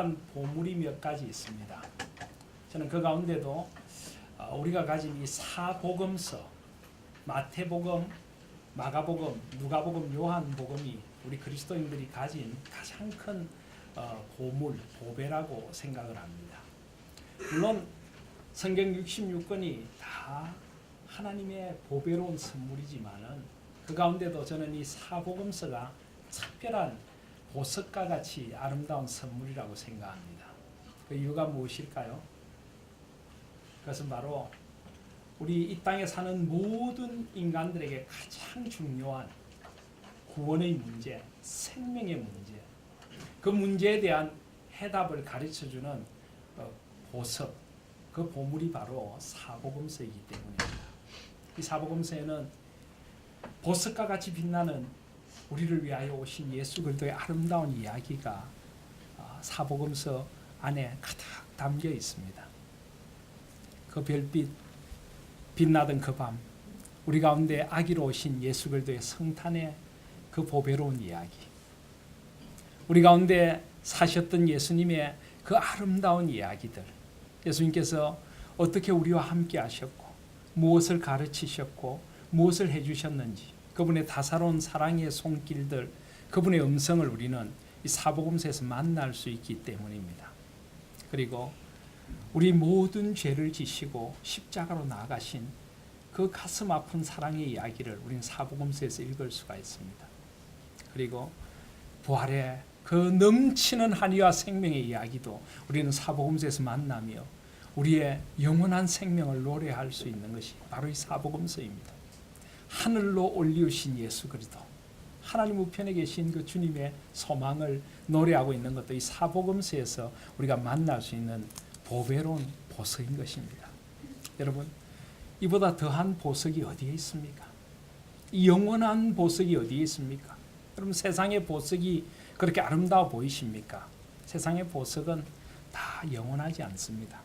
특별한 보물이 몇 가지 있습니다. 저는 그 가운데도 우리가 가진 이 사복음서, 마태복음, 마가복음, 누가복음, 요한복음이 우리 그리스도인들이 가진 가장 큰 보물, 보배라고 생각을 합니다. 물론 성경 66권이 다 하나님의 보배로운 선물이지만은 그 가운데도 저는 이 사복음서가 특별한 보석과 같이 아름다운 선물이라고 생각합니다. 그 이유가 무엇일까요? 그것은 바로 우리 이 땅에 사는 모든 인간들에게 가장 중요한 구원의 문제, 생명의 문제, 그 문제에 대한 해답을 가르쳐주는 보석, 그 보물이 바로 사복음서이기 때문입니다. 이 사복음서에는 보석과 같이 빛나는 우리를 위하여 오신 예수 그리스도의 아름다운 이야기가 사복음서 안에 가득 담겨 있습니다. 그 별빛 빛나던 그 밤, 우리 가운데 아기로 오신 예수 그리스도의 성탄의 그 보배로운 이야기, 우리 가운데 사셨던 예수님의 그 아름다운 이야기들, 예수님께서 어떻게 우리와 함께 하셨고 무엇을 가르치셨고 무엇을 해주셨는지, 그분의 다사로운 사랑의 손길들, 그분의 음성을 우리는 이 사복음서에서 만날 수 있기 때문입니다. 그리고 우리 모든 죄를 지시고 십자가로 나아가신 그 가슴 아픈 사랑의 이야기를 우리는 사복음서에서 읽을 수가 있습니다. 그리고 부활의 그 넘치는 한이와 생명의 이야기도 우리는 사복음서에서 만나며 우리의 영원한 생명을 노래할 수 있는 것이 바로 이 사복음서입니다. 하늘로 올리우신 예수 그리스도, 하나님 우편에 계신 그 주님의 소망을 노래하고 있는 것도 이 사복음서에서 우리가 만날 수 있는 보배로운 보석인 것입니다. 여러분, 이보다 더한 보석이 어디에 있습니까? 이 영원한 보석이 어디에 있습니까? 여러분, 세상의 보석이 그렇게 아름다워 보이십니까? 세상의 보석은 다 영원하지 않습니다.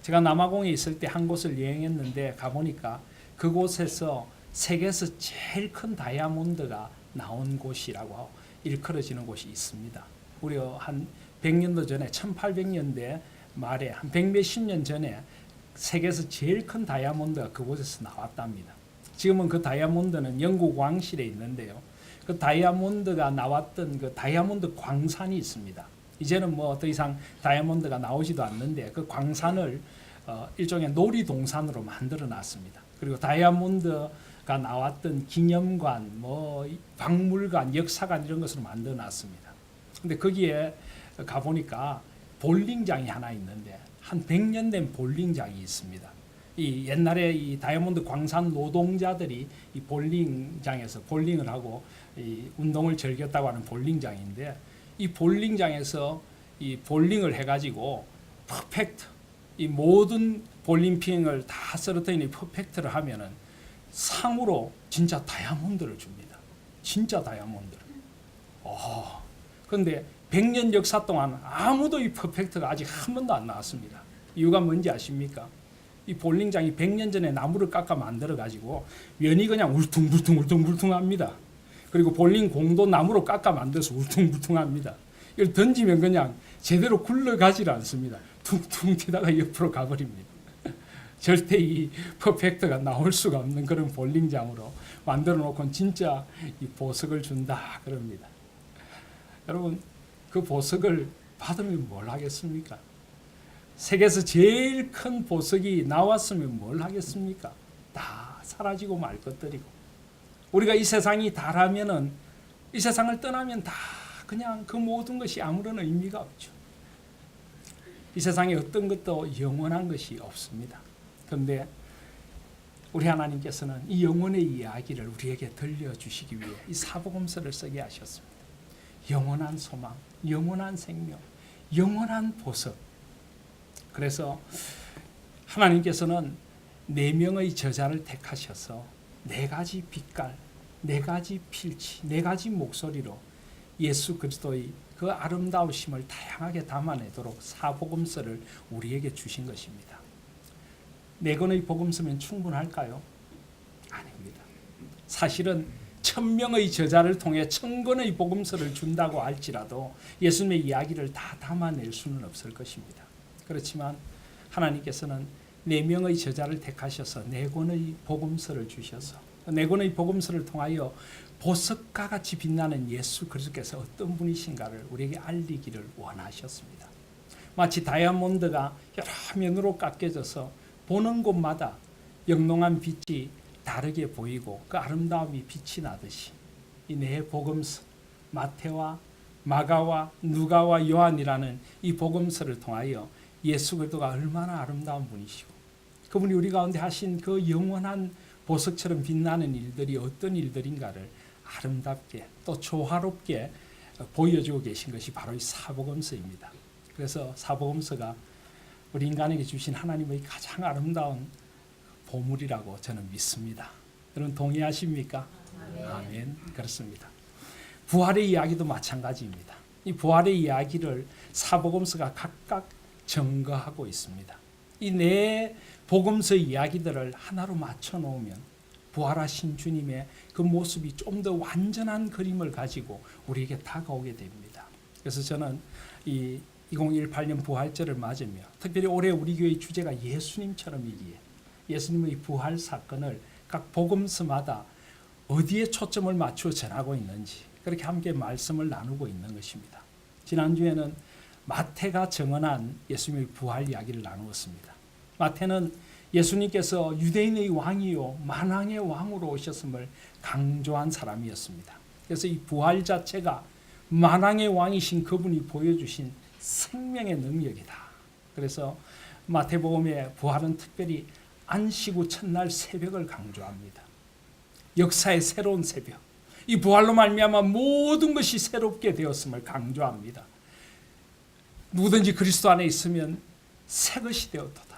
제가 남아공에 있을 때 한 곳을 여행했는데 가보니까 그곳에서 세계에서 제일 큰 다이아몬드가 나온 곳이라고 일컬어지는 곳이 있습니다. 우리 한 100년도 전에 1800년대 말에 한 100몇십 년 전에 세계에서 제일 큰 다이아몬드가 그곳에서 나왔답니다. 지금은 그 다이아몬드는 영국 왕실에 있는데요. 그 다이아몬드가 나왔던 그 다이아몬드 광산이 있습니다. 이제는 뭐 더 이상 다이아몬드가 나오지도 않는데 그 광산을 일종의 놀이동산으로 만들어 놨습니다. 그리고 다이아몬드가 나왔던 기념관, 뭐 박물관, 역사관 이런 것으로 만들어 놨습니다. 근데 거기에 가보니까 볼링장이 하나 있는데 한 100년 된 볼링장이 있습니다. 이 옛날에 이 다이아몬드 광산 노동자들이 이 볼링장에서 볼링을 하고 이 운동을 즐겼다고 하는 볼링장인데, 이 볼링장에서 이 볼링을 해가지고 퍼펙트, 이 모든 볼링핀을 다 쓰러뜨리는 퍼펙트를 하면은 상으로 진짜 다이아몬드를 줍니다. 진짜 다이아몬드를. 그런데 100년 역사 동안 아무도 이 퍼펙트가 아직 한 번도 안 나왔습니다. 이유가 뭔지 아십니까? 이 볼링장이 100년 전에 나무를 깎아 만들어 가지고 면이 그냥 울퉁불퉁합니다. 그리고 볼링 공도 나무로 깎아 만들어서 울퉁불퉁합니다. 이걸 던지면 그냥 제대로 굴러가질 않습니다. 퉁퉁 튀다가 옆으로 가버립니다. 절대 이 퍼펙트가 나올 수가 없는 그런 볼링장으로 만들어 놓고 진짜 이 보석을 준다 그럽니다. 여러분, 그 보석을 받으면 뭘 하겠습니까? 세계에서 제일 큰 보석이 나왔으면 뭘 하겠습니까? 다 사라지고 말 것들이고, 우리가 이 세상이 다라면은, 이 세상을 떠나면 다 그냥 그 모든 것이 아무런 의미가 없죠. 이 세상에 어떤 것도 영원한 것이 없습니다. 그런데 우리 하나님께서는 이 영혼의 이야기를 우리에게 들려주시기 위해 이 사복음서를 쓰게 하셨습니다. 영원한 소망, 영원한 생명, 영원한 보석. 그래서 하나님께서는 4명의 저자를 택하셔서 4가지 빛깔, 4가지 필치, 4가지 목소리로 예수 그리스도의 그 아름다우심을 다양하게 담아내도록 사복음서를 우리에게 주신 것입니다. 4권의 복음서면 충분할까요? 아닙니다. 사실은 천명의 저자를 통해 천권의 복음서를 준다고 할지라도 예수님의 이야기를 다 담아낼 수는 없을 것입니다. 그렇지만 하나님께서는 4명의 저자를 택하셔서 4권의 복음서를 주셔서 4권의 복음서를 통하여 보석과 같이 빛나는 예수 그리스도께서 어떤 분이신가를 우리에게 알리기를 원하셨습니다. 마치 다이아몬드가 여러 면으로 깎여져서 보는 곳마다 영롱한 빛이 다르게 보이고 그 아름다움이 빛이 나듯이 이 4복음서 마태와 마가와 누가와 요한이라는 이 복음서를 통하여 예수 그리스도가 얼마나 아름다운 분이시고 그분이 우리 가운데 하신 그 영원한 보석처럼 빛나는 일들이 어떤 일들인가를 아름답게 또 조화롭게 보여주고 계신 것이 바로 이 사복음서입니다. 그래서 사복음서가 우리 인간에게 주신 하나님의 가장 아름다운 보물이라고 저는 믿습니다. 여러분 동의하십니까? 아멘. 그렇습니다. 부활의 이야기도 마찬가지입니다. 이 부활의 이야기를 사복음서가 각각 증거하고 있습니다. 이 4복음서 이야기들을 하나로 맞춰 놓으면 부활하신 주님의 그 모습이 좀 더 완전한 그림을 가지고 우리에게 다가오게 됩니다. 그래서 저는 이 2018년 부활절을 맞으며 특별히 올해 우리 교회의 주제가 예수님처럼이기에 예수님의 부활 사건을 각 복음서마다 어디에 초점을 맞추어 전하고 있는지 그렇게 함께 말씀을 나누고 있는 것입니다. 지난주에는 마태가 증언한 예수님의 부활 이야기를 나누었습니다. 마태는 예수님께서 유대인의 왕이요 만왕의 왕으로 오셨음을 강조한 사람이었습니다. 그래서 이 부활 자체가 만왕의 왕이신 그분이 보여주신 생명의 능력이다. 그래서 마태복음의 부활은 특별히 안식 후 첫날 새벽을 강조합니다. 역사의 새로운 새벽. 이 부활로 말미암아 모든 것이 새롭게 되었음을 강조합니다. 누구든지 그리스도 안에 있으면 새 것이 되었도다.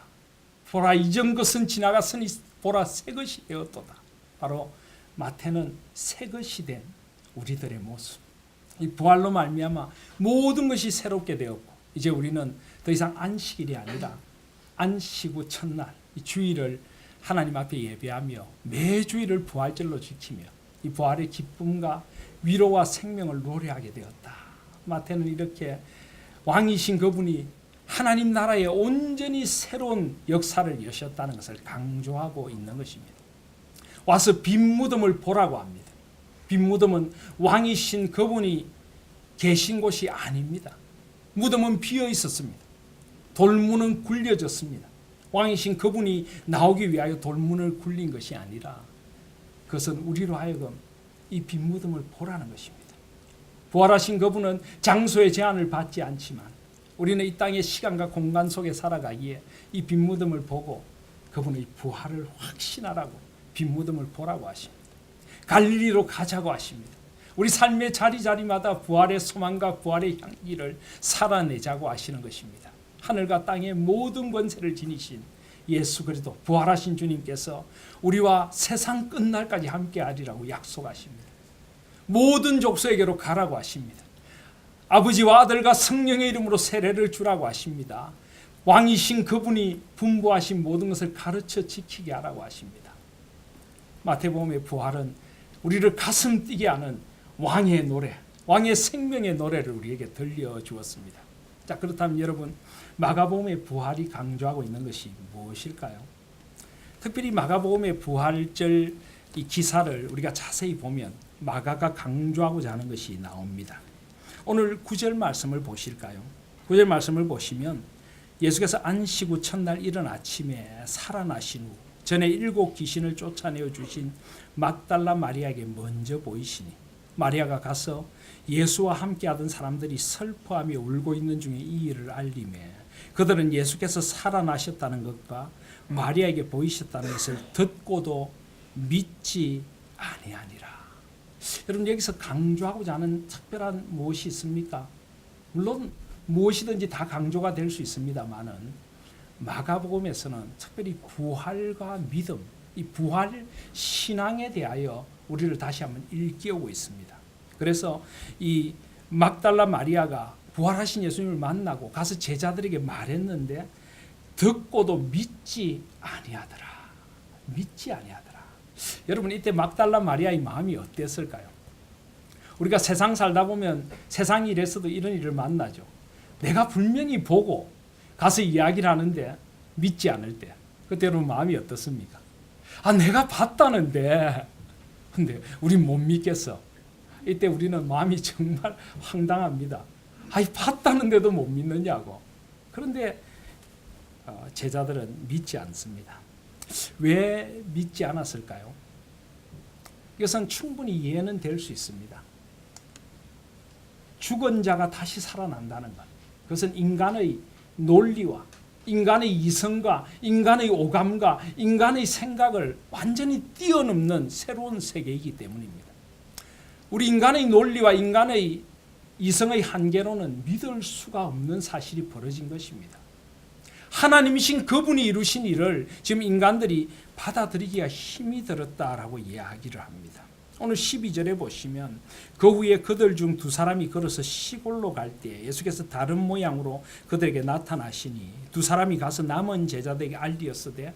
보라 이전 것은 지나갔으니 보라 새 것이 되었도다. 바로 마태는 새 것이 된 우리들의 모습. 이 부활로 말미암아 모든 것이 새롭게 되었고 이제 우리는 더 이상 안식일이 아니라 안식 후 첫날 이 주일을 하나님 앞에 예배하며 매주일을 부활절로 지키며 이 부활의 기쁨과 위로와 생명을 노래하게 되었다. 마태는 이렇게 왕이신 그분이 하나님 나라에 온전히 새로운 역사를 여셨다는 것을 강조하고 있는 것입니다. 와서 빈 무덤을 보라고 합니다. 빈 무덤은 왕이신 그분이 계신 곳이 아닙니다. 무덤은 비어 있었습니다. 돌문은 굴려졌습니다. 왕이신 그분이 나오기 위하여 돌문을 굴린 것이 아니라 그것은 우리로 하여금 이 빈 무덤을 보라는 것입니다. 부활하신 그분은 장소의 제한을 받지 않지만 우리는 이 땅의 시간과 공간 속에 살아가기에 이 빈 무덤을 보고 그분의 부활을 확신하라고 빈 무덤을 보라고 하십니다. 갈릴리로 가자고 하십니다. 우리 삶의 자리자리마다 부활의 소망과 부활의 향기를 살아내자고 하시는 것입니다. 하늘과 땅의 모든 권세를 지니신 예수 그리스도 부활하신 주님께서 우리와 세상 끝날까지 함께하리라고 약속하십니다. 모든 족속에게로 가라고 하십니다. 아버지와 아들과 성령의 이름으로 세례를 주라고 하십니다. 왕이신 그분이 분부하신 모든 것을 가르쳐 지키게 하라고 하십니다. 마태복음의 부활은 우리를 가슴 뛰게 하는 왕의 노래, 왕의 생명의 노래를 우리에게 들려주었습니다. 자, 그렇다면 여러분 마가복음의 부활이 강조하고 있는 것이 무엇일까요? 특별히 마가복음의 부활절 이 기사를 우리가 자세히 보면 마가가 강조하고자 하는 것이 나옵니다. 오늘 9절 말씀을 보실까요? 9절 말씀을 보시면 예수께서 안식 후 첫날 이른 아침에 살아나신 후 전에 7 귀신을 쫓아내어 주신 막달라 마리아에게 먼저 보이시니 마리아가 가서 예수와 함께하던 사람들이 슬퍼하며 울고 있는 중에 이 일을 알리매 그들은 예수께서 살아나셨다는 것과 마리아에게 보이셨다는 것을 듣고도 믿지 아니하니라. 여러분 여기서 강조하고자 하는 특별한 무엇이 있습니까? 물론 무엇이든지 다 강조가 될 수 있습니다만은 마가복음에서는 특별히 부활과 믿음, 이 부활 신앙에 대하여 우리를 다시 한번 일깨우고 있습니다. 그래서 이 막달라 마리아가 부활하신 예수님을 만나고 가서 제자들에게 말했는데 듣고도 믿지 아니하더라. 믿지 아니하더라. 여러분 이때 막달라 마리아의 마음이 어땠을까요? 우리가 세상 살다 보면 세상 일에서도 이런 일을 만나죠. 내가 분명히 보고 가서 이야기를 하는데 믿지 않을 때 그때 여러분 마음이 어떻습니까? 내가 봤다는데 근데 우린 못 믿겠어. 이때 우리는 마음이 정말 황당합니다. 봤다는데도 못 믿느냐고. 그런데 제자들은 믿지 않습니다. 왜 믿지 않았을까요? 이것은 충분히 이해는 될 수 있습니다. 죽은 자가 다시 살아난다는 것. 그것은 인간의 논리와 인간의 이성과 인간의 오감과 인간의 생각을 완전히 뛰어넘는 새로운 세계이기 때문입니다. 우리 인간의 논리와 인간의 이성의 한계로는 믿을 수가 없는 사실이 벌어진 것입니다. 하나님이신 그분이 이루신 일을 지금 인간들이 받아들이기가 힘이 들었다라고 이야기를 합니다. 오늘 12절에 보시면 그 후에 그들 중 두 사람이 걸어서 시골로 갈 때 예수께서 다른 모양으로 그들에게 나타나시니 두 사람이 가서 남은 제자들에게 알리었으되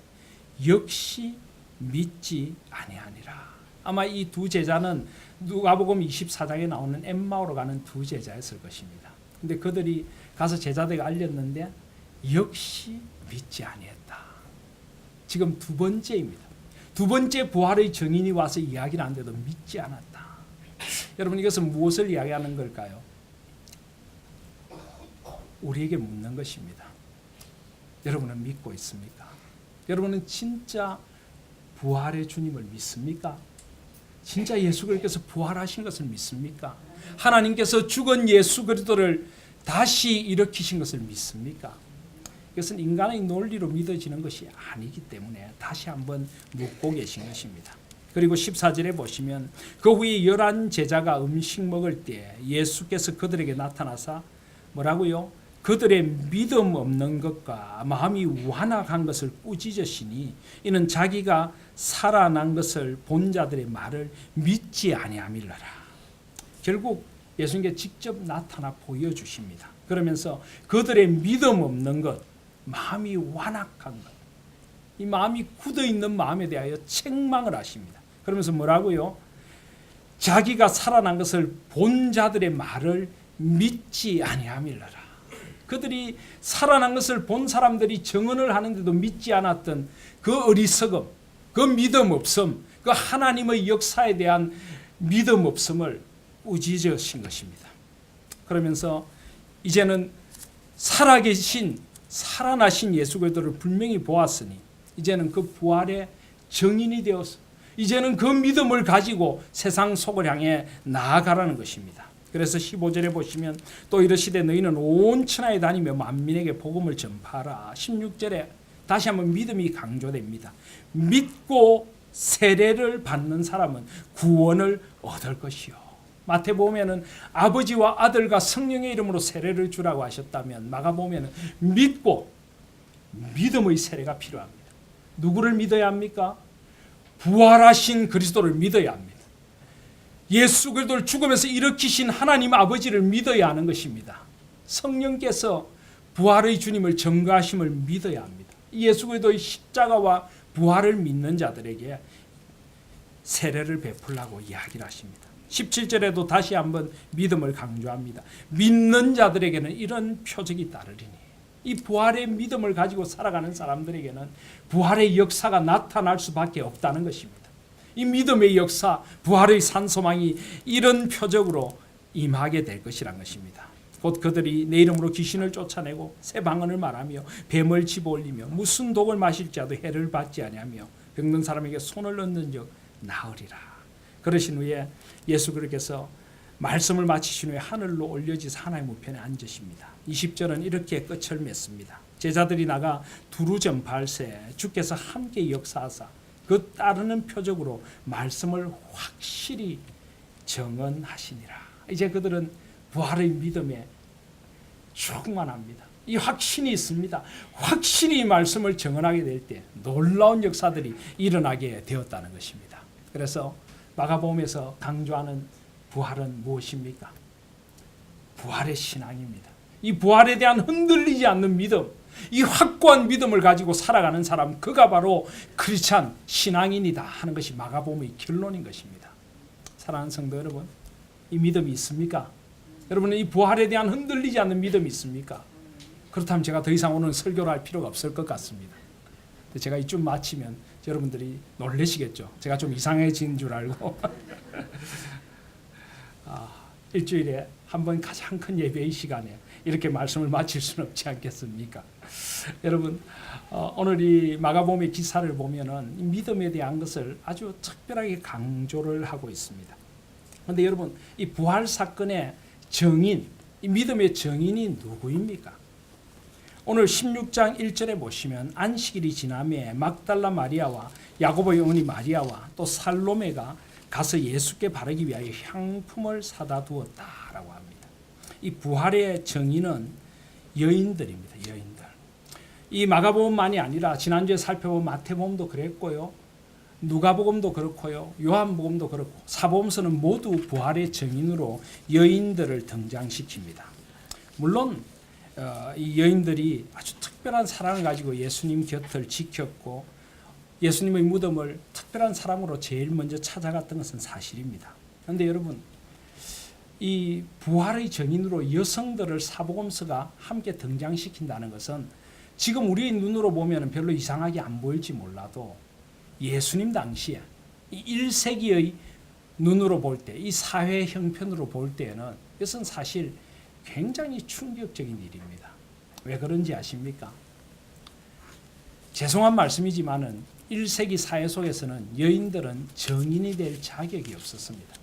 역시 믿지 아니하니라. 아마 이 두 제자는 누가복음 24장에 나오는 엠마오로 가는 두 제자였을 것입니다. 근데 그들이 가서 제자들에게 알렸는데 역시 믿지 아니했다. 지금 두 번째입니다. 두 번째 부활의 증인이 와서 이야기를 하는데도 믿지 않았다. 여러분 이것은 무엇을 이야기하는 걸까요? 우리에게 묻는 것입니다. 여러분은 믿고 있습니까? 여러분은 진짜 부활의 주님을 믿습니까? 진짜 예수 그리스도께서 부활하신 것을 믿습니까? 하나님께서 죽은 예수 그리스도를 다시 일으키신 것을 믿습니까? 이것은 인간의 논리로 믿어지는 것이 아니기 때문에 다시 한번 묻고 계신 것입니다. 그리고 14절에 보시면 그 후에 11 제자가 음식 먹을 때 예수께서 그들에게 나타나사 뭐라고요? 그들의 믿음 없는 것과 마음이 완악한 것을 꾸짖으시니 이는 자기가 살아난 것을 본 자들의 말을 믿지 아니함이라. 결국 예수님께 직접 나타나 보여주십니다. 그러면서 그들의 믿음 없는 것, 마음이 완악한 것, 이 마음이 굳어있는 마음에 대하여 책망을 하십니다. 그러면서 뭐라고요? 자기가 살아난 것을 본 자들의 말을 믿지 아니함이라. 그들이 살아난 것을 본 사람들이 증언을 하는데도 믿지 않았던 그 어리석음, 그 믿음 없음, 그 하나님의 역사에 대한 믿음 없음을 꾸짖으신 것입니다. 그러면서 이제는 살아나신 예수 그리스도를 분명히 보았으니 이제는 그 부활의 증인이 되어서 이제는 그 믿음을 가지고 세상 속을 향해 나아가라는 것입니다. 그래서 15절에 보시면 또 이르시되 너희는 온 천하에 다니며 만민에게 복음을 전파하라. 16절에 다시 한번 믿음이 강조됩니다. 믿고 세례를 받는 사람은 구원을 얻을 것이요. 마태복음에는 아버지와 아들과 성령의 이름으로 세례를 주라고 하셨다면 마가복음에는 믿고 믿음의 세례가 필요합니다. 누구를 믿어야 합니까? 부활하신 그리스도를 믿어야 합니다. 예수 그리스도를 죽음에서 일으키신 하나님 아버지를 믿어야 하는 것입니다. 성령께서 부활의 주님을 증거하심을 믿어야 합니다. 예수 그리스도의 십자가와 부활을 믿는 자들에게 세례를 베풀라고 이야기를 하십니다. 17절에도 다시 한번 믿음을 강조합니다. 믿는 자들에게는 이런 표적이 따르리니. 이 부활의 믿음을 가지고 살아가는 사람들에게는 부활의 역사가 나타날 수밖에 없다는 것입니다. 이 믿음의 역사, 부활의 산소망이 이런 표적으로 임하게 될 것이란 것입니다. 곧 그들이 내 이름으로 귀신을 쫓아내고 새 방언을 말하며 뱀을 집어올리며 무슨 독을 마실지라도 해를 받지 아니하며 병든 사람에게 손을 얹는 적 나으리라. 그러신 후에 예수 그리스도께서 말씀을 마치신 후에 하늘로 올려지사 하나님의 우편에 앉으십니다. 20절은 이렇게 끝을 맺습니다. 제자들이 나가 두루 전파할세 주께서 함께 역사하사 그 따르는 표적으로 말씀을 확실히 정언하시니라. 이제 그들은 부활의 믿음에 충만합니다. 이 확신이 있습니다. 확실히 말씀을 정언하게 될 때 놀라운 역사들이 일어나게 되었다는 것입니다. 그래서 마가복음에서 강조하는 부활은 무엇입니까? 부활의 신앙입니다. 이 부활에 대한 흔들리지 않는 믿음, 이 확고한 믿음을 가지고 살아가는 사람, 그가 바로 크리스찬 신앙인이다 하는 것이 마가복음의 결론인 것입니다. 사랑하는 성도 여러분, 이 믿음이 있습니까? 여러분은 이 부활에 대한 흔들리지 않는 믿음이 있습니까? 그렇다면 제가 더 이상 오늘 설교를 할 필요가 없을 것 같습니다. 제가 이쯤 마치면 여러분들이 놀라시겠죠. 제가 좀 이상해진 줄 알고 일주일에 한 번 가장 큰 예배의 시간에 이렇게 말씀을 마칠 수는 없지 않겠습니까? 여러분, 오늘 이 마가복음의 기사를 보면은 이 믿음에 대한 것을 아주 특별하게 강조를 하고 있습니다. 그런데 여러분, 이 부활 사건의 정인, 이 믿음의 정인이 누구입니까? 오늘 16장 1절에 보시면 안식일이 지남에 막달라 마리아와 야고보의 어머니 마리아와 또 살로메가 가서 예수께 바르기 위하여 향품을 사다 두었다라고 합니다. 이 부활의 정인은 여인들입니다. 여인들. 이 마가복음만이 아니라 지난주에 살펴본 마태복음도 그랬고요. 누가복음도 그렇고요. 요한복음도 그렇고 사복음서는 모두 부활의 정인으로 여인들을 등장시킵니다. 물론 이 여인들이 아주 특별한 사랑을 가지고 예수님 곁을 지켰고 예수님의 무덤을 특별한 사랑으로 제일 먼저 찾아갔던 것은 사실입니다. 그런데 여러분, 이 부활의 정인으로 여성들을 사복음서가 함께 등장시킨다는 것은 지금 우리의 눈으로 보면 별로 이상하게 안 보일지 몰라도 예수님 당시에 이 1세기의 눈으로 볼 때, 이 사회 형편으로 볼 때에는 이것은 사실 굉장히 충격적인 일입니다. 왜 그런지 아십니까? 죄송한 말씀이지만은 1세기 사회 속에서는 여인들은 정인이 될 자격이 없었습니다.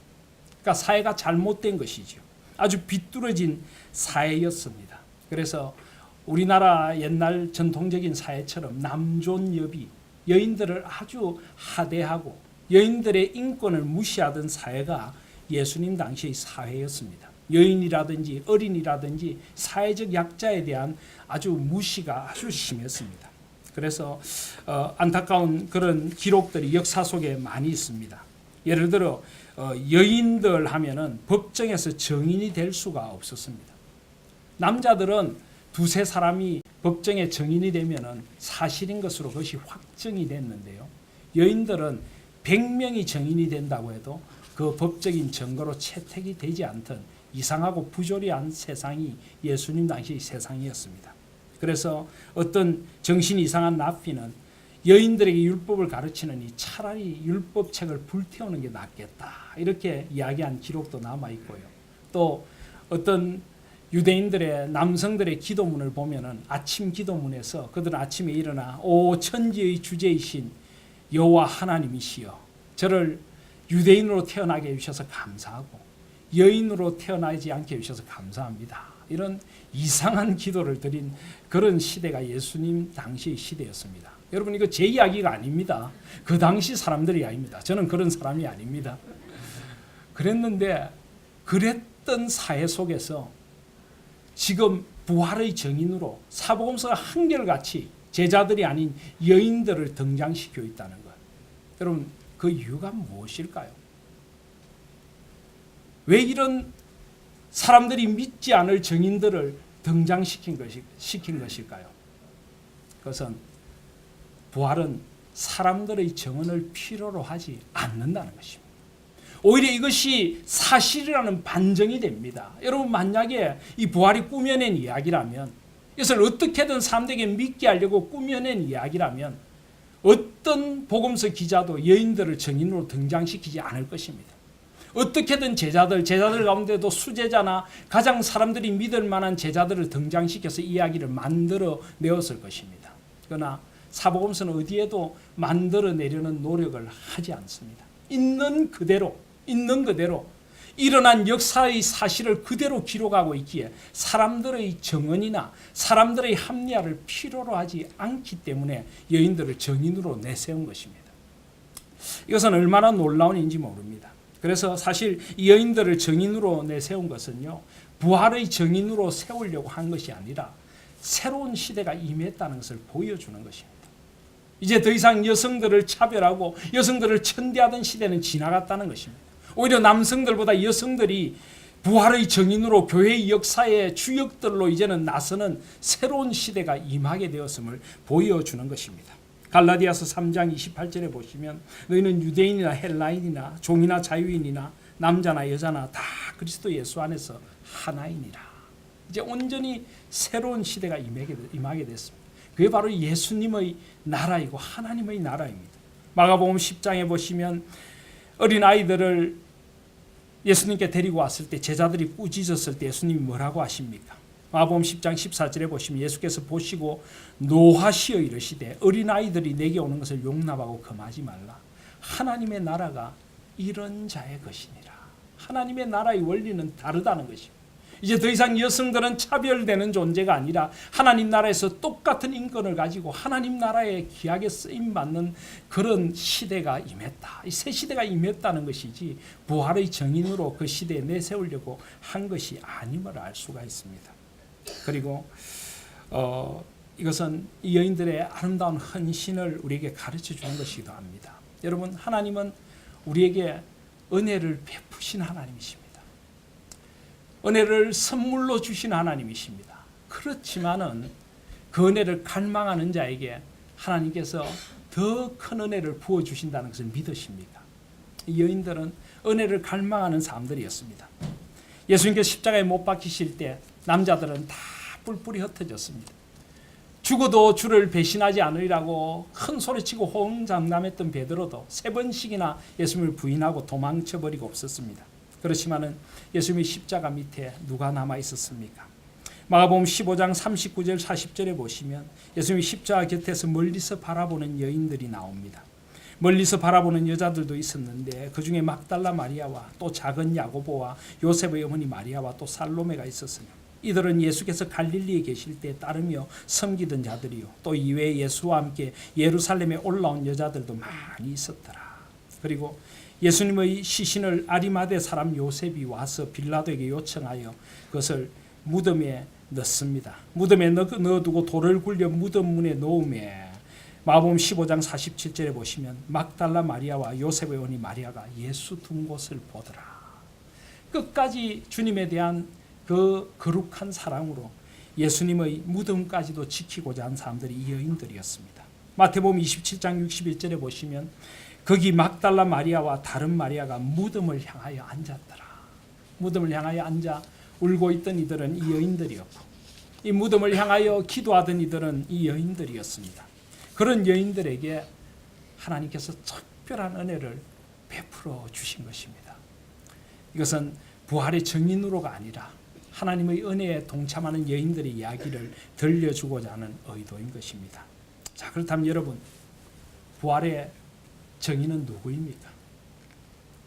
그러니까 사회가 잘못된 것이죠. 아주 비뚤어진 사회였습니다. 그래서 우리나라 옛날 전통적인 사회처럼 남존여비, 여인들을 아주 하대하고 여인들의 인권을 무시하던 사회가 예수님 당시의 사회였습니다. 여인이라든지 어린이라든지 사회적 약자에 대한 아주 무시가 아주 심했습니다. 그래서 안타까운 그런 기록들이 역사 속에 많이 있습니다. 예를 들어 여인들 하면은 법정에서 정인이 될 수가 없었습니다. 남자들은 두세 사람이 법정에 정인이 되면은 사실인 것으로 그것이 확정이 됐는데요. 여인들은 100명이 정인이 된다고 해도 그 법적인 증거로 채택이 되지 않던 이상하고 부조리한 세상이 예수님 당시의 세상이었습니다. 그래서 어떤 정신이 이상한 랍비는 여인들에게 율법을 가르치느니 차라리 율법책을 불태우는 게 낫겠다 이렇게 이야기한 기록도 남아있고요. 또 어떤 유대인들의 남성들의 기도문을 보면은 아침 기도문에서 그들은 아침에 일어나 오 천지의 주제이신 여호와 하나님이시여 저를 유대인으로 태어나게 해주셔서 감사하고 여인으로 태어나지 않게 해주셔서 감사합니다. 이런 이상한 기도를 드린 그런 시대가 예수님 당시의 시대였습니다. 여러분 이거 제 이야기가 아닙니다. 그 당시 사람들의 이야기입니다. 저는 그런 사람이 아닙니다. 그랬는데 그랬던 사회 속에서 지금 부활의 정인으로 사복음서가 한결같이 제자들이 아닌 여인들을 등장시켜 있다는 것. 여러분 그 이유가 무엇일까요? 왜 이런 사람들이 믿지 않을 정인들을 등장시킨 것일까요? 그것은 부활은 사람들의 정언을 필요로 하지 않는다는 것입니다. 오히려 이것이 사실이라는 반증이 됩니다. 여러분 만약에 이 부활이 꾸며낸 이야기라면 이것을 어떻게든 사람들에게 믿게 하려고 꾸며낸 이야기라면 어떤 복음서 기자도 여인들을 정인으로 등장시키지 않을 것입니다. 어떻게든 제자들 가운데도 수제자나 가장 사람들이 믿을 만한 제자들을 등장시켜서 이야기를 만들어 내었을 것입니다. 그러나 사복음서는 어디에도 만들어내려는 노력을 하지 않습니다. 있는 그대로 일어난 역사의 사실을 그대로 기록하고 있기에 사람들의 정언이나 사람들의 합리화를 필요로 하지 않기 때문에 여인들을 정인으로 내세운 것입니다. 이것은 얼마나 놀라운 일인지 모릅니다. 그래서 사실 이 여인들을 정인으로 내세운 것은요, 부활의 정인으로 세우려고 한 것이 아니라 새로운 시대가 임했다는 것을 보여주는 것입니다. 이제 더 이상 여성들을 차별하고 여성들을 천대하던 시대는 지나갔다는 것입니다. 오히려 남성들보다 여성들이 부활의 정인으로 교회의 역사의 주역들로 이제는 나서는 새로운 시대가 임하게 되었음을 보여주는 것입니다. 갈라디아서 3장 28절에 보시면 너희는 유대인이나 헬라인이나 종이나 자유인이나 남자나 여자나 다 그리스도 예수 안에서 하나이니라. 이제 온전히 새로운 시대가 임하게 됐습니다. 그게 바로 예수님의 나라이고 하나님의 나라입니다. 마가복음 10장에 보시면 어린아이들을 예수님께 데리고 왔을 때 제자들이 꾸짖었을 때 예수님이 뭐라고 하십니까? 마가복음 10장 14절에 보시면 예수께서 보시고 노하시어 이르시되 어린아이들이 내게 오는 것을 용납하고 금하지 말라. 하나님의 나라가 이런 자의 것이니라. 하나님의 나라의 원리는 다르다는 것입니다. 이제 더 이상 여성들은 차별되는 존재가 아니라 하나님 나라에서 똑같은 인권을 가지고 하나님 나라에 귀하게 쓰임받는 그런 시대가 임했다. 이 새 시대가 임했다는 것이지 부활의 정인으로 그 시대에 내세우려고 한 것이 아님을 알 수가 있습니다. 그리고 이것은 이 여인들의 아름다운 헌신을 우리에게 가르쳐 주는 것이기도 합니다. 여러분, 하나님은 우리에게 은혜를 베푸신 하나님이십니다. 은혜를 선물로 주신 하나님이십니다. 그렇지만은 그 은혜를 갈망하는 자에게 하나님께서 더 큰 은혜를 부어주신다는 것을 믿으십니까? 이 여인들은 은혜를 갈망하는 사람들이었습니다. 예수님께서 십자가에 못 박히실 때 남자들은 다 뿔뿔이 흩어졌습니다. 죽어도 주를 배신하지 않으리라고 큰 소리치고 호응장담했던 베드로도 3번씩이나 예수님을 부인하고 도망쳐버리고 없었습니다. 그렇지만은 예수님의 십자가 밑에 누가 남아 있었습니까? 마가복음 15장 39절 40절에 보시면 예수님이 십자가 곁에서 멀리서 바라보는 여인들이 나옵니다. 멀리서 바라보는 여자들도 있었는데 그 중에 막달라 마리아와 또 작은 야고보와 요셉의 어머니 마리아와 또 살로메가 있었으며 이들은 예수께서 갈릴리에 계실 때 따르며 섬기던 자들이요 또 이외에 예수와 함께 예루살렘에 올라온 여자들도 많이 있었더라. 그리고 예수님의 시신을 아리마대 사람 요셉이 와서 빌라도에게 요청하여 그것을 무덤에 넣습니다. 무덤에 넣어두고 돌을 굴려 무덤 문에 놓음에 마가복음 15장 47절에 보시면 막달라 마리아와 요셉의 어머니 마리아가 예수 둔 곳을 보더라. 끝까지 주님에 대한 그 거룩한 사랑으로 예수님의 무덤까지도 지키고자 한 사람들이 이 여인들이었습니다. 마태복음 27장 61절에 보시면 거기 막달라 마리아와 다른 마리아가 무덤을 향하여 앉았더라. 무덤을 향하여 앉아 울고 있던 이들은 이 여인들이었고 이 무덤을 향하여 기도하던 이들은 이 여인들이었습니다. 그런 여인들에게 하나님께서 특별한 은혜를 베풀어 주신 것입니다. 이것은 부활의 정인으로가 아니라 하나님의 은혜에 동참하는 여인들의 이야기를 들려주고자 하는 의도인 것입니다. 자, 그렇다면 여러분, 부활의 정인은 누구입니까?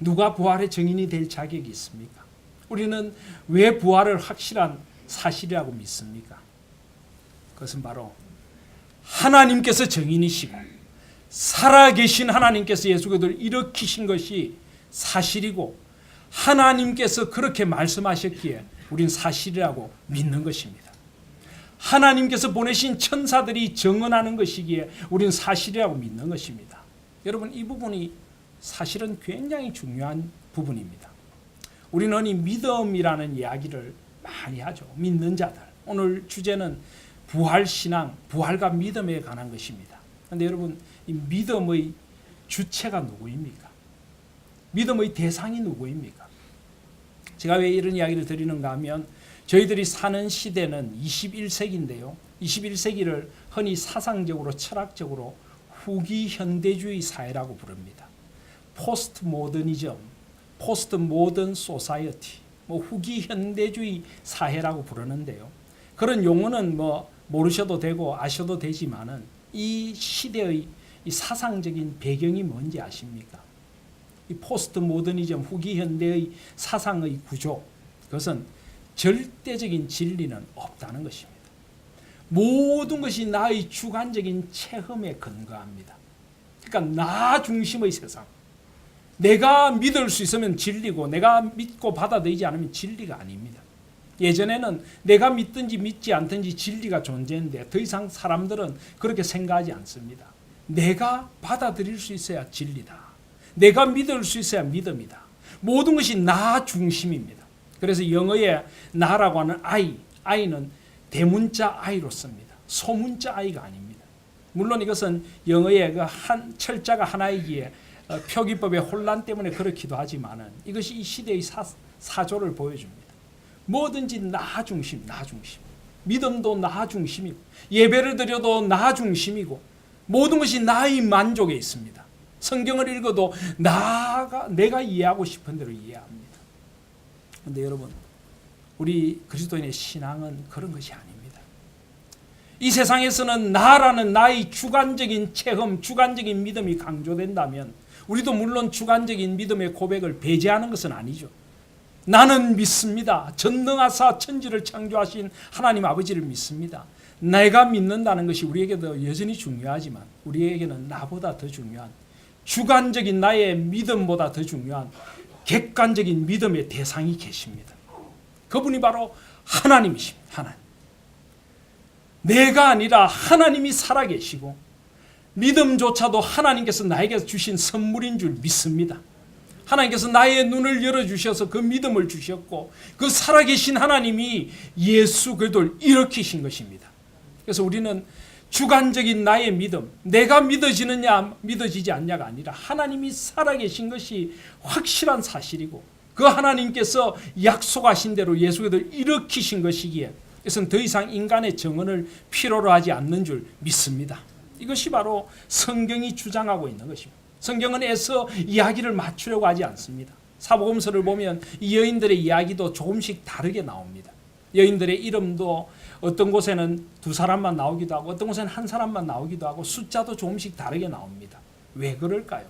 누가 부활의 정인이 될 자격이 있습니까? 우리는 왜 부활을 확실한 사실이라고 믿습니까? 그것은 바로 하나님께서 정인이시고 살아계신 하나님께서 예수 그리스도를 일으키신 것이 사실이고 하나님께서 그렇게 말씀하셨기에 우린 사실이라고 믿는 것입니다. 하나님께서 보내신 천사들이 증언하는 것이기에 우린 사실이라고 믿는 것입니다. 여러분, 이 부분이 사실은 굉장히 중요한 부분입니다. 우리는 이 믿음이라는 이야기를 많이 하죠. 믿는 자들. 오늘 주제는 부활신앙, 부활과 믿음에 관한 것입니다. 그런데 여러분, 이 믿음의 주체가 누구입니까? 믿음의 대상이 누구입니까? 제가 왜 이런 이야기를 드리는가 하면 저희들이 사는 시대는 21세기인데요. 21세기를 흔히 사상적으로 철학적으로 후기 현대주의 사회라고 부릅니다. 포스트 모더니즘, 포스트 모던 소사이어티, 후기 현대주의 사회라고 부르는데요. 그런 용어는 모르셔도 되고 아셔도 되지만은 이 시대의 이 사상적인 배경이 뭔지 아십니까? 이 포스트 모더니즘, 후기 현대의 사상의 구조, 그것은 절대적인 진리는 없다는 것입니다. 모든 것이 나의 주관적인 체험에 근거합니다. 그러니까 나 중심의 세상. 내가 믿을 수 있으면 진리고 내가 믿고 받아들이지 않으면 진리가 아닙니다. 예전에는 내가 믿든지 믿지 않든지 진리가 존재했는데 더 이상 사람들은 그렇게 생각하지 않습니다. 내가 받아들일 수 있어야 진리다. 내가 믿을 수 있어야 믿음이다. 모든 것이 나 중심입니다. 그래서 영어에 나라고 하는 I는 대문자 I로 씁니다. 소문자 I가 아닙니다. 물론 이것은 영어의 그 한 철자가 하나이기에 표기법의 혼란 때문에 그렇기도 하지만은 이것이 이 시대의 사조를 보여줍니다. 뭐든지 나 중심. 믿음도 나 중심이고 예배를 드려도 나 중심이고 모든 것이 나의 만족에 있습니다. 성경을 읽어도 내가 이해하고 싶은 대로 이해합니다. 그런데 여러분, 우리 그리스도인의 신앙은 그런 것이 아닙니다. 이 세상에서는 나라는 나의 주관적인 체험, 주관적인 믿음이 강조된다면 우리도 물론 주관적인 믿음의 고백을 배제하는 것은 아니죠. 나는 믿습니다. 전능하사 천지를 창조하신 하나님 아버지를 믿습니다. 내가 믿는다는 것이 우리에게도 여전히 중요하지만 우리에게는 나보다 더 중요한 주관적인 나의 믿음보다 더 중요한 객관적인 믿음의 대상이 계십니다. 그분이 바로 하나님이십니다. 하나님. 내가 아니라 하나님이 살아계시고 믿음조차도 하나님께서 나에게 주신 선물인 줄 믿습니다. 하나님께서 나의 눈을 열어주셔서 그 믿음을 주셨고 그 살아계신 하나님이 예수 그리스도를 일으키신 것입니다. 그래서 우리는 주관적인 나의 믿음, 내가 믿어지느냐 믿어지지 않냐가 아니라 하나님이 살아계신 것이 확실한 사실이고 그 하나님께서 약속하신 대로 예수 그리스도를 일으키신 것이기에 이것은 더 이상 인간의 정언을 필요로 하지 않는 줄 믿습니다. 이것이 바로 성경이 주장하고 있는 것입니다. 성경은 애써 이야기를 맞추려고 하지 않습니다. 사복음서를 보면 이 여인들의 이야기도 조금씩 다르게 나옵니다. 여인들의 이름도 어떤 곳에는 두 사람만 나오기도 하고 어떤 곳에는 한 사람만 나오기도 하고 숫자도 조금씩 다르게 나옵니다. 왜 그럴까요?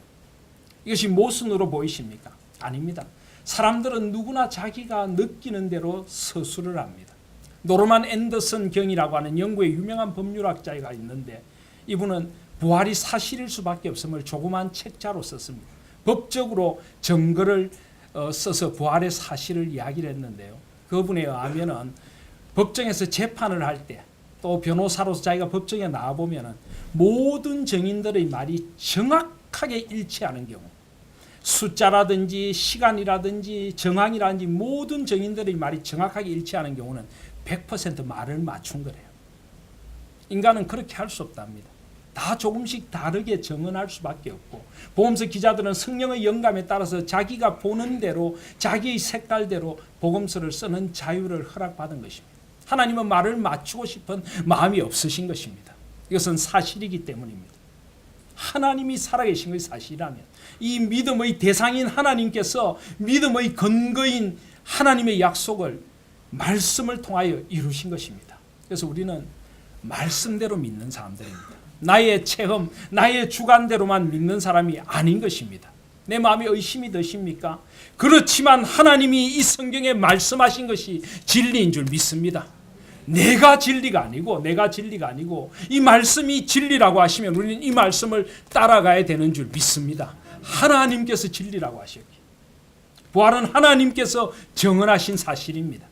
이것이 모순으로 보이십니까? 아닙니다. 사람들은 누구나 자기가 느끼는 대로 서술을 합니다. 노르만 앤더슨 경이라고 하는 영국의 유명한 법률학자가 있는데 이분은 부활이 사실일 수밖에 없음을 조그만 책자로 썼습니다. 법적으로 증거를 써서 부활의 사실을 이야기를 했는데요. 그분에 의하면은 법정에서 재판을 할 때 또 변호사로서 자기가 법정에 나와보면은 모든 증인들의 말이 정확하게 일치하는 경우 숫자라든지 시간이라든지 정황이라든지 모든 증인들의 말이 정확하게 일치하는 경우는 100% 말을 맞춘 거래요. 인간은 그렇게 할 수 없답니다. 다 조금씩 다르게 정언할 수밖에 없고 복음서 기자들은 성령의 영감에 따라서 자기가 보는 대로 자기의 색깔대로 복음서를 쓰는 자유를 허락받은 것입니다. 하나님은 말을 맞추고 싶은 마음이 없으신 것입니다. 이것은 사실이기 때문입니다. 하나님이 살아계신 것이 사실이라면 이 믿음의 대상인 하나님께서 믿음의 근거인 하나님의 약속을 말씀을 통하여 이루신 것입니다. 그래서 우리는 말씀대로 믿는 사람들입니다. 나의 체험, 나의 주관대로만 믿는 사람이 아닌 것입니다. 내 마음에 의심이 드십니까? 그렇지만 하나님이 이 성경에 말씀하신 것이 진리인 줄 믿습니다. 내가 진리가 아니고 이 말씀이 진리라고 하시면 우리는 이 말씀을 따라가야 되는 줄 믿습니다. 하나님께서 진리라고 하셨기. 부활은 하나님께서 정언하신 사실입니다.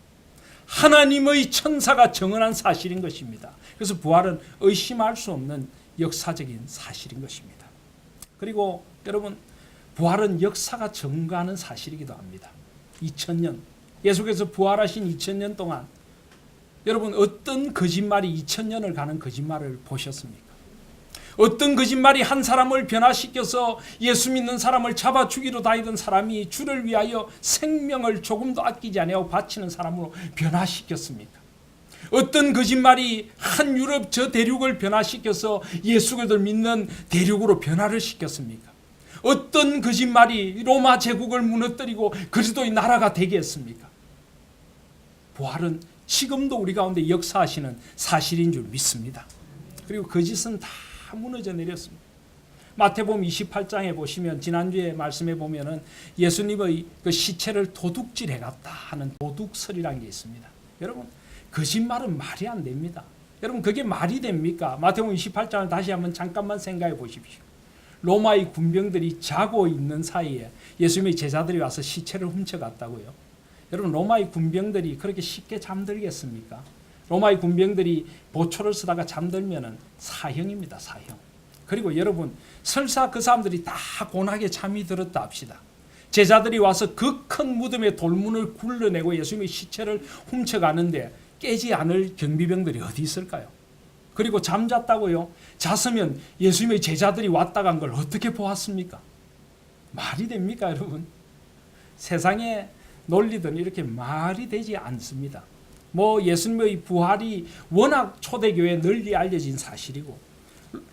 하나님의 천사가 정언한 사실인 것입니다. 그래서 부활은 의심할 수 없는 역사적인 사실인 것입니다. 그리고 여러분, 부활은 역사가 증거하는 사실이기도 합니다. 2000년, 예수께서 부활하신 2000년 동안 여러분 어떤 거짓말이 2000년을 가는 거짓말을 보셨습니까? 어떤 거짓말이 한 사람을 변화시켜서 예수 믿는 사람을 잡아 죽이러 다니던 사람이 주를 위하여 생명을 조금도 아끼지 아니하고 바치는 사람으로 변화시켰습니까? 어떤 거짓말이 한 유럽 저 대륙을 변화시켜서 예수 그리스도를 믿는 대륙으로 변화를 시켰습니까? 어떤 거짓말이 로마 제국을 무너뜨리고 그리스도의 나라가 되게 했습니까? 부활은 지금도 우리 가운데 역사하시는 사실인 줄 믿습니다. 그리고 거짓은 다 무너져 내렸습니다. 마태복음 28장에 보시면 지난주에 말씀해 보면은 예수님의 그 시체를 도둑질해 갔다 하는 도둑설이라는 게 있습니다. 여러분, 거짓말은 말이 안 됩니다. 여러분, 그게 말이 됩니까? 마태복음 28장을 다시 한번 잠깐만 생각해 보십시오. 로마의 군병들이 자고 있는 사이에 예수님의 제자들이 와서 시체를 훔쳐갔다고요. 여러분, 로마의 군병들이 그렇게 쉽게 잠들겠습니까? 로마의 군병들이 보초를 쓰다가 잠들면은 사형입니다. 사형. 그리고 여러분, 설사 그 사람들이 다 곤하게 잠이 들었다 합시다. 제자들이 와서 그 큰 무덤의 돌문을 굴러내고 예수님의 시체를 훔쳐가는데 깨지 않을 경비병들이 어디 있을까요? 그리고 잠잤다고요? 잤으면 예수님의 제자들이 왔다 간 걸 어떻게 보았습니까? 말이 됩니까, 여러분? 세상의 논리들은 이렇게 말이 되지 않습니다. 예수님의 부활이 워낙 초대교회에 널리 알려진 사실이고,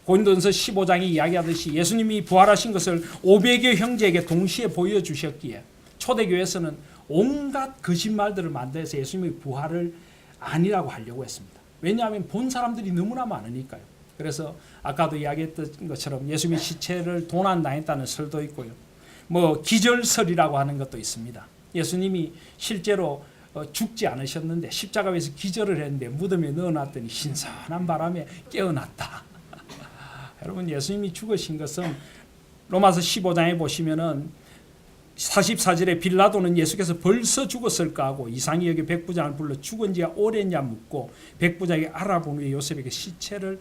고린도전서 15장이 이야기하듯이 예수님이 부활하신 것을 500여 형제에게 동시에 보여주셨기에 초대교회에서는 온갖 거짓말들을 만들어서 예수님의 부활을 아니라고 하려고 했습니다. 왜냐하면 본 사람들이 너무나 많으니까요. 그래서 아까도 이야기했던 것처럼 예수님의 시체를 도난당했다는 설도 있고요. 기절설이라고 하는 것도 있습니다. 예수님이 실제로 죽지 않으셨는데 십자가 위에서 기절을 했는데 무덤에 넣어놨더니 신선한 바람에 깨어났다. 여러분, 예수님이 죽으신 것은 로마서 15장에 보시면은 44절에 빌라도는 예수께서 벌써 죽었을까 하고 이상히 여기 백부장을 불러 죽은 지가 오래냐 묻고 백부장이 알아본 후에 요셉에게 시체를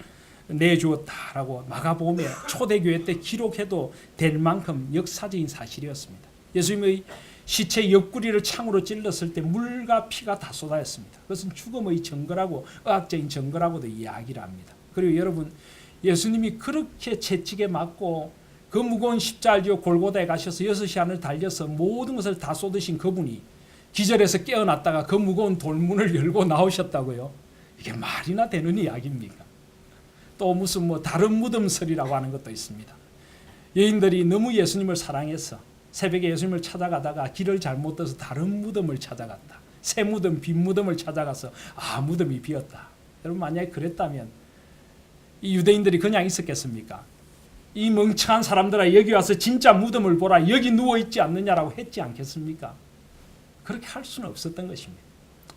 내주었다라고 마가복음에 초대교회 때 기록해도 될 만큼 역사적인 사실이었습니다. 예수님의 시체 옆구리를 창으로 찔렀을 때 물과 피가 다 쏟아졌습니다. 그것은 죽음의 증거라고, 의학적인 증거라고도 이야기를 합니다. 그리고 여러분, 예수님이 그렇게 채찍에 맞고 그 무거운 십자가를 지고 골고다에 가셔서 6시간을 달려서 모든 것을 다 쏟으신 그분이 기절해서 깨어났다가 그 무거운 돌문을 열고 나오셨다고요? 이게 말이나 되는 이야기입니까? 또 무슨 다른 무덤설이라고 하는 것도 있습니다. 여인들이 너무 예수님을 사랑해서 새벽에 예수님을 찾아가다가 길을 잘못 떠서 다른 무덤을 찾아갔다. 새 무덤, 빈 무덤을 찾아가서 무덤이 비었다. 여러분, 만약에 그랬다면 이 유대인들이 그냥 있었겠습니까? 이 멍청한 사람들아, 여기 와서 진짜 무덤을 보라, 여기 누워있지 않느냐라고 했지 않겠습니까? 그렇게 할 수는 없었던 것입니다.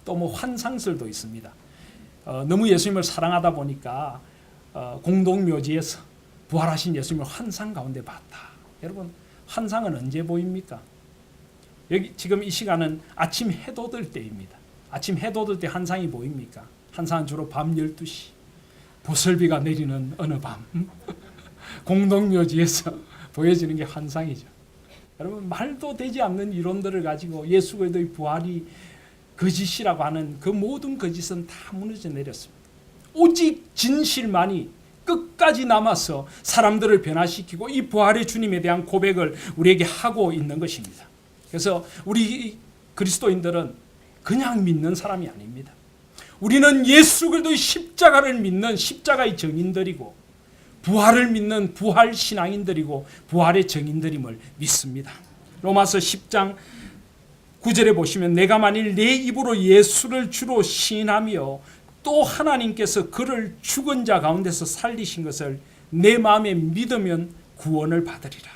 또 환상설도 있습니다. 너무 예수님을 사랑하다 보니까 공동묘지에서 부활하신 예수님을 환상 가운데 봤다. 여러분, 환상은 언제 보입니까? 여기 지금 이 시간은 아침 해 돋을 때입니다. 아침 해 돋을 때 환상이 보입니까? 환상은 주로 밤 12시 보슬비가 내리는 어느 밤 공동묘지에서 보여지는 게 환상이죠. 여러분, 말도 되지 않는 이론들을 가지고 예수 그리스도의 부활이 거짓이라고 하는 그 모든 거짓은 다 무너져 내렸습니다. 오직 진실만이 끝까지 남아서 사람들을 변화시키고 이 부활의 주님에 대한 고백을 우리에게 하고 있는 것입니다. 그래서 우리 그리스도인들은 그냥 믿는 사람이 아닙니다. 우리는 예수 그리스도의 십자가를 믿는 십자가의 증인들이고 부활을 믿는 부활 신앙인들이고 부활의 증인들임을 믿습니다. 로마서 10장 9절에 보시면 내가 만일 내 입으로 예수를 주로 시인하며 또 하나님께서 그를 죽은 자 가운데서 살리신 것을 내 마음에 믿으면 구원을 받으리라.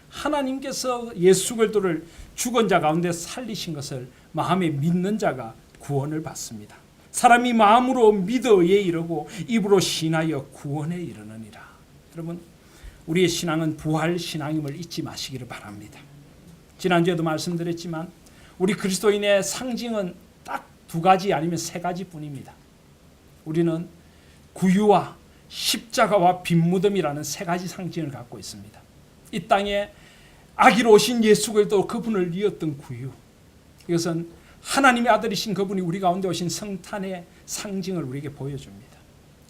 하나님께서 예수 그리스도를 죽은 자 가운데 살리신 것을 마음에 믿는 자가 구원을 받습니다. 사람이 마음으로 믿어에 이르고 입으로 신하여 구원에 이르느니라. 여러분, 우리의 신앙은 부활 신앙임을 잊지 마시기를 바랍니다. 지난주에도 말씀드렸지만 우리 그리스도인의 상징은 딱 2가지 아니면 3가지 뿐입니다. 우리는 구유와 십자가와 빈무덤이라는 3가지 상징을 갖고 있습니다. 이 땅에 아기로 오신 예수 그리스도 그분을 이었던 구유, 이것은 하나님의 아들이신 그분이 우리 가운데 오신 성탄의 상징을 우리에게 보여줍니다.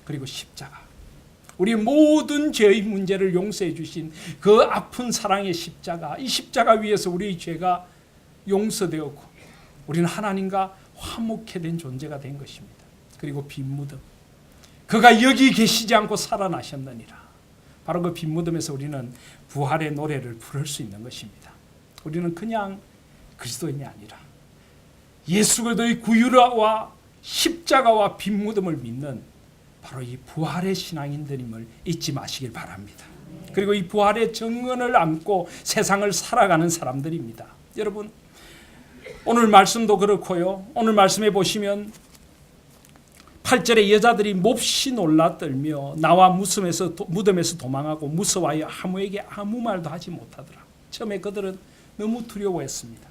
그리고 십자가, 우리 모든 죄의 문제를 용서해 주신 그 아픈 사랑의 십자가, 이 십자가 위에서 우리의 죄가 용서되었고 우리는 하나님과 화목해 된 존재가 된 것입니다. 그리고 빈무덤, 그가 여기 계시지 않고 살아나셨느니라. 바로 그 빈무덤에서 우리는 부활의 노래를 부를 수 있는 것입니다. 우리는 그냥 그리스도인이 아니라 예수 그리스도의 구유와 십자가와 빈무덤을 믿는 바로 이 부활의 신앙인들임을 잊지 마시길 바랍니다. 그리고 이 부활의 정언을 안고 세상을 살아가는 사람들입니다. 여러분, 오늘 말씀도 그렇고요. 오늘 말씀에 보시면 8절에 여자들이 몹시 놀라 떨며 나와 무덤에서 도망하고 무서워하여 아무에게 아무 말도 하지 못하더라. 처음에 그들은 너무 두려워했습니다.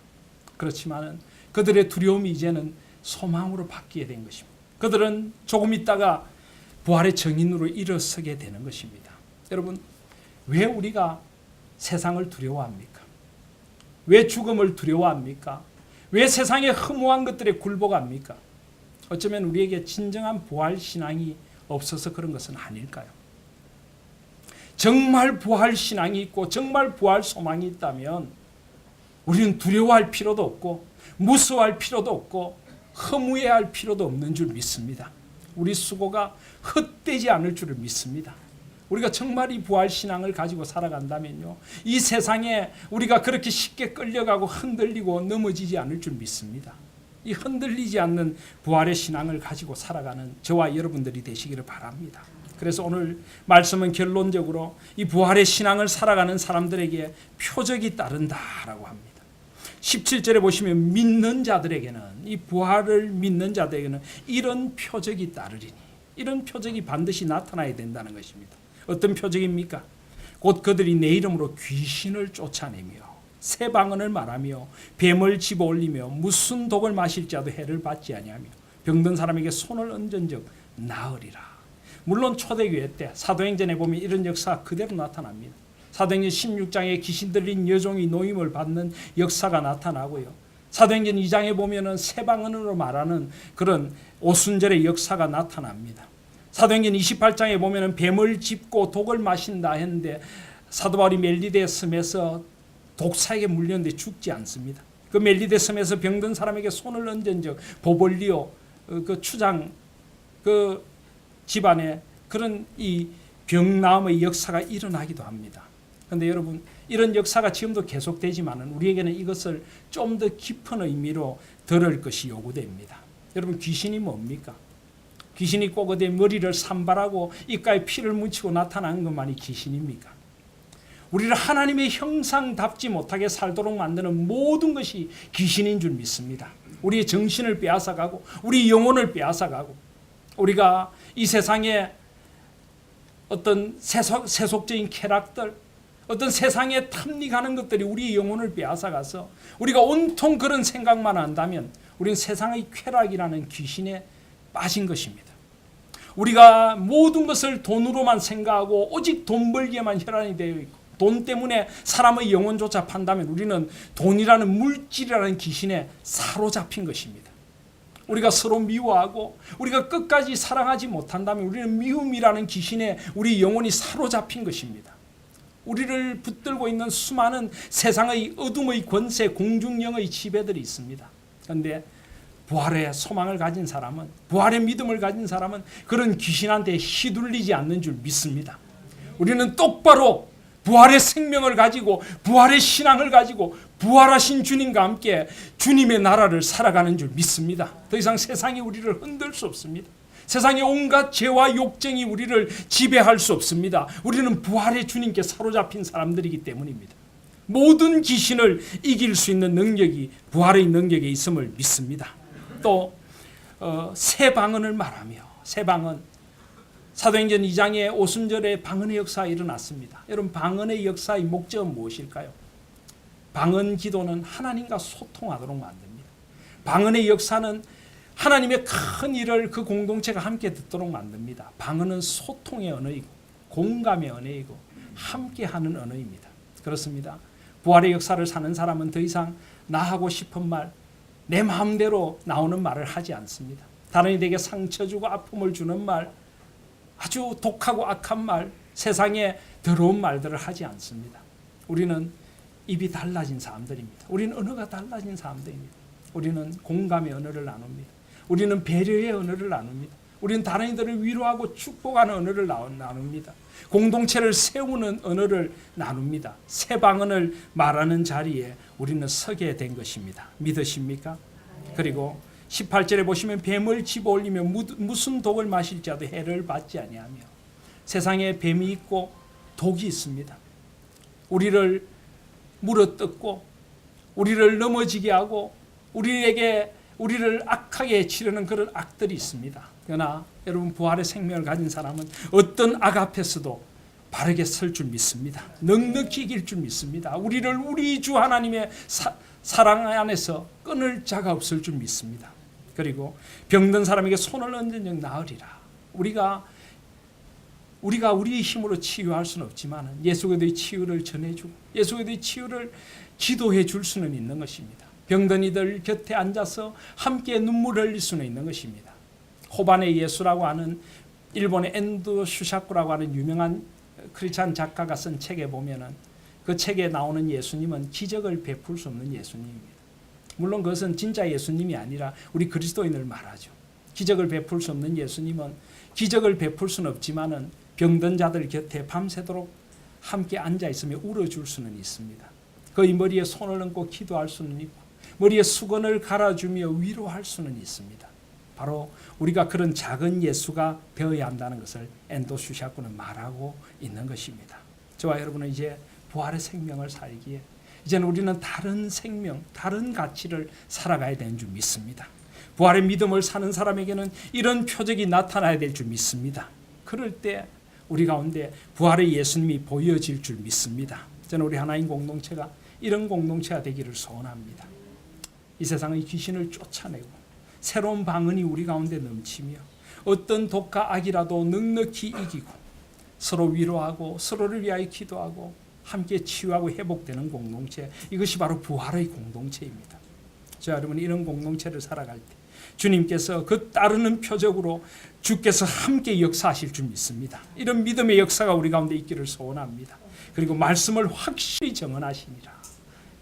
그렇지만 그들의 두려움이 이제는 소망으로 바뀌게 된 것입니다. 그들은 조금 있다가 부활의 정인으로 일어서게 되는 것입니다. 여러분, 왜 우리가 세상을 두려워합니까? 왜 죽음을 두려워합니까? 왜 세상의 허무한 것들에 굴복합니까? 어쩌면 우리에게 진정한 부활 신앙이 없어서 그런 것은 아닐까요? 정말 부활 신앙이 있고 정말 부활 소망이 있다면 우리는 두려워할 필요도 없고 무서워할 필요도 없고 허무해할 필요도 없는 줄 믿습니다. 우리 수고가 헛되지 않을 줄을 믿습니다. 우리가 정말 이 부활 신앙을 가지고 살아간다면요, 이 세상에 우리가 그렇게 쉽게 끌려가고 흔들리고 넘어지지 않을 줄 믿습니다. 이 흔들리지 않는 부활의 신앙을 가지고 살아가는 저와 여러분들이 되시기를 바랍니다. 그래서 오늘 말씀은 결론적으로 이 부활의 신앙을 살아가는 사람들에게 표적이 따른다라고 합니다. 17절에 보시면 믿는 자들에게는, 이 부활을 믿는 자들에게는 이런 표적이 따르리니, 이런 표적이 반드시 나타나야 된다는 것입니다. 어떤 표적입니까? 곧 그들이 내 이름으로 귀신을 쫓아내며 새 방언을 말하며 뱀을 집어올리며 무슨 독을 마실 자도 해를 받지 아니하며 병든 사람에게 손을 얹은 적 나으리라. 물론 초대교회 때 사도행전에 보면 이런 역사가 그대로 나타납니다. 사도행전 16장에 귀신 들린 여종이 노임을 받는 역사가 나타나고요. 사도행전 2장에 보면은 새 방언으로 말하는 그런 오순절의 역사가 나타납니다. 사도행전 28장에 보면은 뱀을 짚고 독을 마신다 했는데 사도 바울이 멜리데 섬에서 독사에게 물렸는데 죽지 않습니다. 그 멜리데 섬에서 병든 사람에게 손을 얹은 적 보볼리오 그 추장 그 집안에 그런 이 병나음의 역사가 일어나기도 합니다. 그런데 여러분, 이런 역사가 지금도 계속되지만은 우리에게는 이것을 좀 더 깊은 의미로 들을 것이 요구됩니다. 여러분, 귀신이 뭡니까? 귀신이 꼭 어디 머리를 산발하고 입가에 피를 묻히고 나타나는 것만이 귀신입니까? 우리를 하나님의 형상답지 못하게 살도록 만드는 모든 것이 귀신인 줄 믿습니다. 우리의 정신을 빼앗아가고 우리 영혼을 빼앗아가고 우리가 이 세상에 어떤 세속적인 쾌락들, 어떤 세상에 탐닉하는 것들이 우리 영혼을 빼앗아가서 우리가 온통 그런 생각만 한다면 우리는 세상의 쾌락이라는 귀신에 빠진 것입니다. 우리가 모든 것을 돈으로만 생각하고 오직 돈 벌기에만 혈안이 되어 있고 돈 때문에 사람의 영혼조차 판다면 우리는 돈이라는 물질이라는 귀신에 사로잡힌 것입니다. 우리가 서로 미워하고 우리가 끝까지 사랑하지 못한다면 우리는 미움이라는 귀신에 우리 영혼이 사로잡힌 것입니다. 우리를 붙들고 있는 수많은 세상의 어둠의 권세, 공중령의 지배들이 있습니다. 그런데 부활의 소망을 가진 사람은, 부활의 믿음을 가진 사람은 그런 귀신한테 휘둘리지 않는 줄 믿습니다. 우리는 똑바로 부활의 생명을 가지고 부활의 신앙을 가지고 부활하신 주님과 함께 주님의 나라를 살아가는 줄 믿습니다. 더 이상 세상이 우리를 흔들 수 없습니다. 세상의 온갖 죄와 욕정이 우리를 지배할 수 없습니다. 우리는 부활의 주님께 사로잡힌 사람들이기 때문입니다. 모든 귀신을 이길 수 있는 능력이 부활의 능력에 있음을 믿습니다. 또 새 방언을 말하며, 새 방언, 사도행전 2장에 오순절에 방언의 역사가 일어났습니다. 여러분, 방언의 역사의 목적은 무엇일까요? 방언 기도는 하나님과 소통하도록 만듭니다. 방언의 역사는 하나님의 큰 일을 그 공동체가 함께 듣도록 만듭니다. 방언은 소통의 언어이고 공감의 언어이고 함께하는 언어입니다. 그렇습니다. 부활의 역사를 사는 사람은 더 이상 나 하고 싶은 말, 내 마음대로 나오는 말을 하지 않습니다. 다른 이에게 상처 주고 아픔을 주는 말, 아주 독하고 악한 말, 세상에 더러운 말들을 하지 않습니다. 우리는 입이 달라진 사람들입니다. 우리는 언어가 달라진 사람들입니다. 우리는 공감의 언어를 나눕니다. 우리는 배려의 언어를 나눕니다. 우리는 다른 이들을 위로하고 축복하는 언어를 나눕니다. 공동체를 세우는 언어를 나눕니다. 새 방언을 말하는 자리에 우리는 서게 된 것입니다. 믿으십니까? 그리고 18절에 보시면 뱀을 집어올리며 무슨 독을 마실 자도 해를 받지 아니하며, 세상에 뱀이 있고 독이 있습니다. 우리를 물어뜯고 우리를 넘어지게 하고 우리를 악하게 치려는 그런 악들이 있습니다. 그러나 여러분, 부활의 생명을 가진 사람은 어떤 악 앞에서도 바르게 설 줄 믿습니다. 넉넉히 이길 줄 믿습니다. 우리를 우리 주 하나님의 사랑 안에서 끊을 자가 없을 줄 믿습니다. 그리고 병든 사람에게 손을 얹은 적 나으리라. 우리가 우리의 힘으로 치유할 수는 없지만 예수 그리스도의 치유를 전해주고 예수 그리스도의 치유를 기도해 줄 수는 있는 것입니다. 병든 이들 곁에 앉아서 함께 눈물을 흘릴 수는 있는 것입니다. 호반의 예수라고 하는 일본의 엔도 슈샤쿠라고 하는 유명한 크리스찬 작가가 쓴 책에 보면은 그 책에 나오는 예수님은 기적을 베풀 수 없는 예수님입니다. 물론 그것은 진짜 예수님이 아니라 우리 그리스도인을 말하죠. 기적을 베풀 수 없는 예수님은 기적을 베풀 수는 없지만은 병든 자들 곁에 밤새도록 함께 앉아 있으며 울어줄 수는 있습니다. 그의 머리에 손을 얹고 기도할 수는 있고 머리에 수건을 갈아주며 위로할 수는 있습니다. 바로 우리가 그런 작은 예수가 되어야 한다는 것을 엔도 슈샤쿠는 말하고 있는 것입니다. 저와 여러분은 이제 부활의 생명을 살기에 이제는 우리는 다른 생명, 다른 가치를 살아가야 되는 줄 믿습니다. 부활의 믿음을 사는 사람에게는 이런 표적이 나타나야 될 줄 믿습니다. 그럴 때 우리 가운데 부활의 예수님이 보여질 줄 믿습니다. 저는 우리 하나님 공동체가 이런 공동체가 되기를 소원합니다. 이 세상의 귀신을 쫓아내고 새로운 방언이 우리 가운데 넘치며 어떤 독과 악이라도 넉넉히 이기고 서로 위로하고 서로를 위하여 기도하고 함께 치유하고 회복되는 공동체, 이것이 바로 부활의 공동체입니다. 저 여러분, 이런 공동체를 살아갈 때 주님께서 그 따르는 표적으로 주께서 함께 역사하실 줄 믿습니다. 이런 믿음의 역사가 우리 가운데 있기를 소원합니다. 그리고 말씀을 확실히 정언하시니라.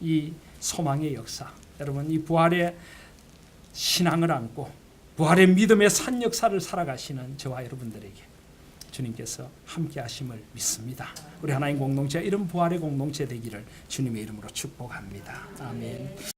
이 소망의 역사, 여러분, 이 부활의 신앙을 안고 부활의 믿음의 산 역사를 살아가시는 저와 여러분들에게 주님께서 함께 하심을 믿습니다. 우리 하나님 공동체, 이런 부활의 공동체 되기를 주님의 이름으로 축복합니다. 아멘.